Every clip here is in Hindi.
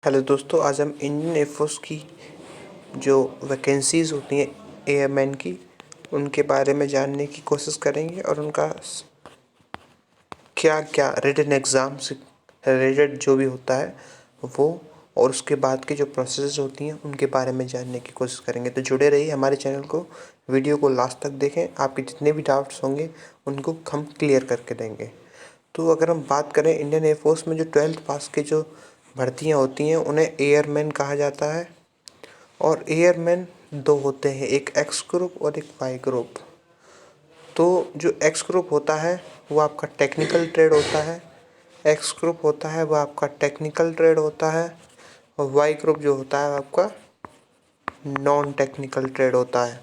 हेलो दोस्तों, आज हम इंडियन एयरफोर्स की जो वैकेंसीज़ होती हैं एयरमैन की, उनके बारे में जानने की कोशिश करेंगे और उनका क्या क्या रिटन एग्ज़ाम से रिलेटेड जो भी होता है वो, और उसके बाद की जो प्रोसेस होती हैं उनके बारे में जानने की कोशिश करेंगे। तो जुड़े रहिए हमारे चैनल को, वीडियो को लास्ट तक देखें। आपके जितने भी डाउट्स होंगे उनको हम क्लियर करके देंगे। तो अगर हम बात करें इंडियन एयरफोर्स में जो 12th पास के जो भर्तियां होती हैं उन्हें एयरमैन कहा जाता है। और एयरमैन दो होते हैं, एक एक्स ग्रुप और एक वाई ग्रुप। तो जो एक्स ग्रुप होता है वो आपका टेक्निकल ट्रेड होता है, एक्स ग्रुप होता है वो आपका टेक्निकल ट्रेड होता है, और वाई ग्रुप जो होता है आपका नॉन टेक्निकल ट्रेड होता है।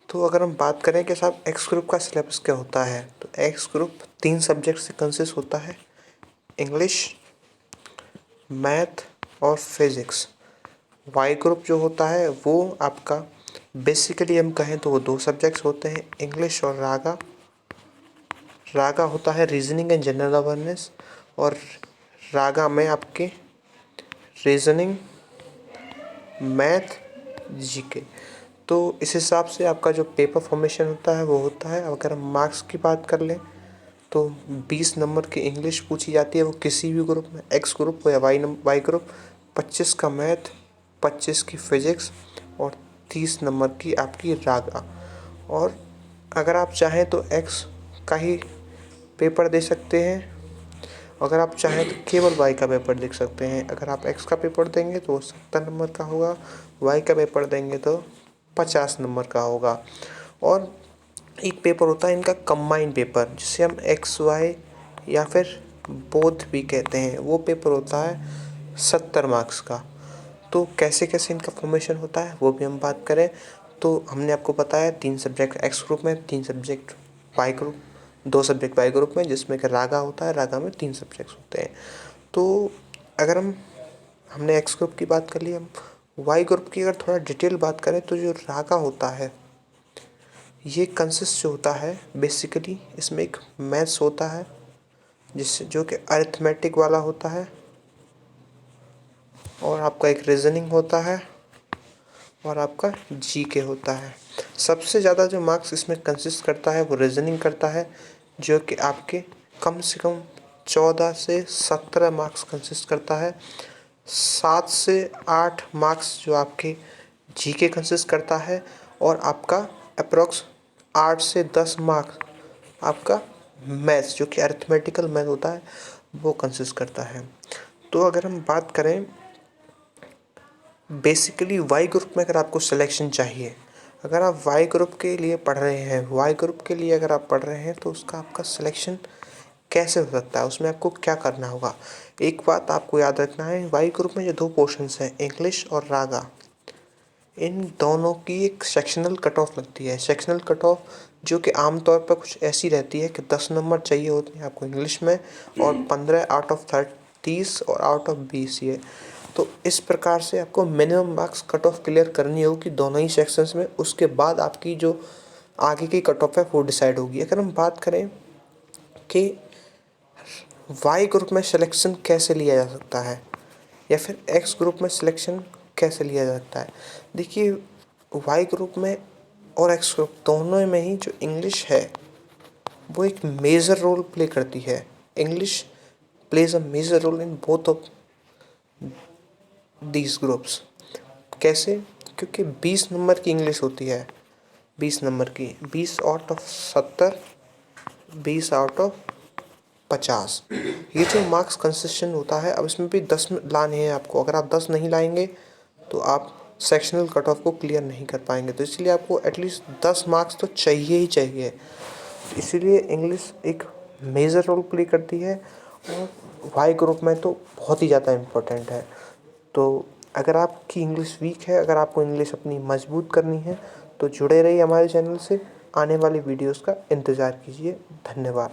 तो अगर हम बात करें कि साहब एक्स ग्रुप का सिलेबस क्या होता है, तो एक्स ग्रुप 3 सब्जेक्ट से कंसिस्ट होता है, इंग्लिश, मैथ और फिज़िक्स। वाई ग्रुप जो होता है वो आपका बेसिकली हम कहें तो वो 2 सब्जेक्ट्स होते हैं, इंग्लिश और रागा। रागा होता है रीजनिंग एंड जनरल अवेयरनेस, और रागा में आपके रीजनिंग, मैथ, जीके। तो इस हिसाब से आपका जो पेपर फॉर्मेशन होता है वो होता है। अगर हम मार्क्स की बात कर लें तो 20 नंबर की इंग्लिश पूछी जाती है, वो किसी भी ग्रुप में, एक्स ग्रुप हो या वाई ग्रुप। 25 का मैथ, 25 की फिजिक्स और 30 नंबर की आपकी रागा। और अगर आप चाहें तो एक्स का ही पेपर दे सकते हैं, अगर आप चाहें तो केवल वाई का पेपर देख सकते हैं। अगर आप एक्स का पेपर देंगे तो 70 नंबर का होगा, वाई का पेपर देंगे तो 50 नंबर का होगा। और एक पेपर होता है इनका कंबाइंड पेपर, जिसे हम एक्स वाई या फिर बोथ भी कहते हैं। वो पेपर होता है 70 मार्क्स का। तो कैसे कैसे इनका फॉर्मेशन होता है वो भी हम बात करें तो हमने आपको बताया 3 सब्जेक्ट एक्स ग्रुप में, 3 subject Y group, 2 subject Y group में, जिसमें कि रागा होता है। रागा में 3 सब्जेक्ट्स होते हैं। तो अगर हमने एक्स ग्रुप की बात कर ली, हम वाई ग्रुप की अगर थोड़ा डिटेल बात करें तो जो रागा होता है ये कंसिस्ट जो होता है बेसिकली, इसमें एक मैथ्स होता है जिससे जो कि अरिथमेटिक वाला होता है, और आपका एक रीजनिंग होता है, और आपका जीके होता है। सबसे ज़्यादा जो मार्क्स इसमें कंसिस्ट करता है वो रीजनिंग करता है, जो कि आपके कम से कम 14 से 17 मार्क्स कंसिस्ट करता है। 7 से 8 मार्क्स जो आपके जीके कंसिस्ट करता है, और आपका अप्रोक्स 8 से 10 मार्क्स आपका मैथ्स, जो कि अरिथमेटिकल मैथ होता है, वो कंसिस्ट करता है। तो अगर हम बात करें बेसिकली वाई ग्रुप में, अगर आपको सिलेक्शन चाहिए, अगर आप वाई ग्रुप के लिए पढ़ रहे हैं, वाई ग्रुप के लिए अगर आप पढ़ रहे हैं तो उसका आपका सिलेक्शन कैसे हो सकता है, उसमें आपको क्या करना होगा। एक बात आपको याद रखना है, वाई ग्रुप में जो 2 पोर्शंस हैं, इंग्लिश और रागा, इन दोनों की एक सेक्शनल कट ऑफ लगती है। सेक्शनल कट ऑफ जो कि आमतौर पर कुछ ऐसी रहती है कि 10 नंबर चाहिए होते हैं आपको इंग्लिश में, और 15 आउट ऑफ 30 और आउट ऑफ 20 ये। तो इस प्रकार से आपको minimum marks cut off clear करनी होगी दोनों ही सेक्शंस में। उसके बाद आपकी जो आगे की कट ऑफ है वो डिसाइड होगी। अगर हम बात करें कि वाई ग्रुप में सिलेक्शन कैसे लिया जा सकता है, या फिर एक्स ग्रुप में सिलेक्शन कैसे लिया जा सकता है, देखिए वाई ग्रुप में और एक्स ग्रुप दोनों में ही जो इंग्लिश है वो एक मेजर रोल प्ले करती है। English plays a major role in both of these groups. कैसे? क्योंकि 20 नंबर की इंग्लिश होती है, 20 नंबर की, 20 आउट ऑफ 70, 20 आउट ऑफ 50, ये जो मार्क्स कंसिस्टेंट होता है। अब इसमें भी 10 लाने हैं आपको। अगर आप 10 नहीं लाएंगे तो आप सेक्शनल कट ऑफ को क्लियर नहीं कर पाएंगे। तो इसलिए आपको एटलीस्ट 10 मार्क्स तो चाहिए ही चाहिए। इसीलिए इंग्लिश एक मेजर रोल प्ले करती है, और वाई ग्रुप में तो बहुत ही ज़्यादा इम्पोर्टेंट है। तो अगर आपकी इंग्लिश वीक है, अगर आपको इंग्लिश अपनी मजबूत करनी है, तो जुड़े रहिए हमारे चैनल से। आने वाली वीडियोस का इंतज़ार कीजिए। धन्यवाद।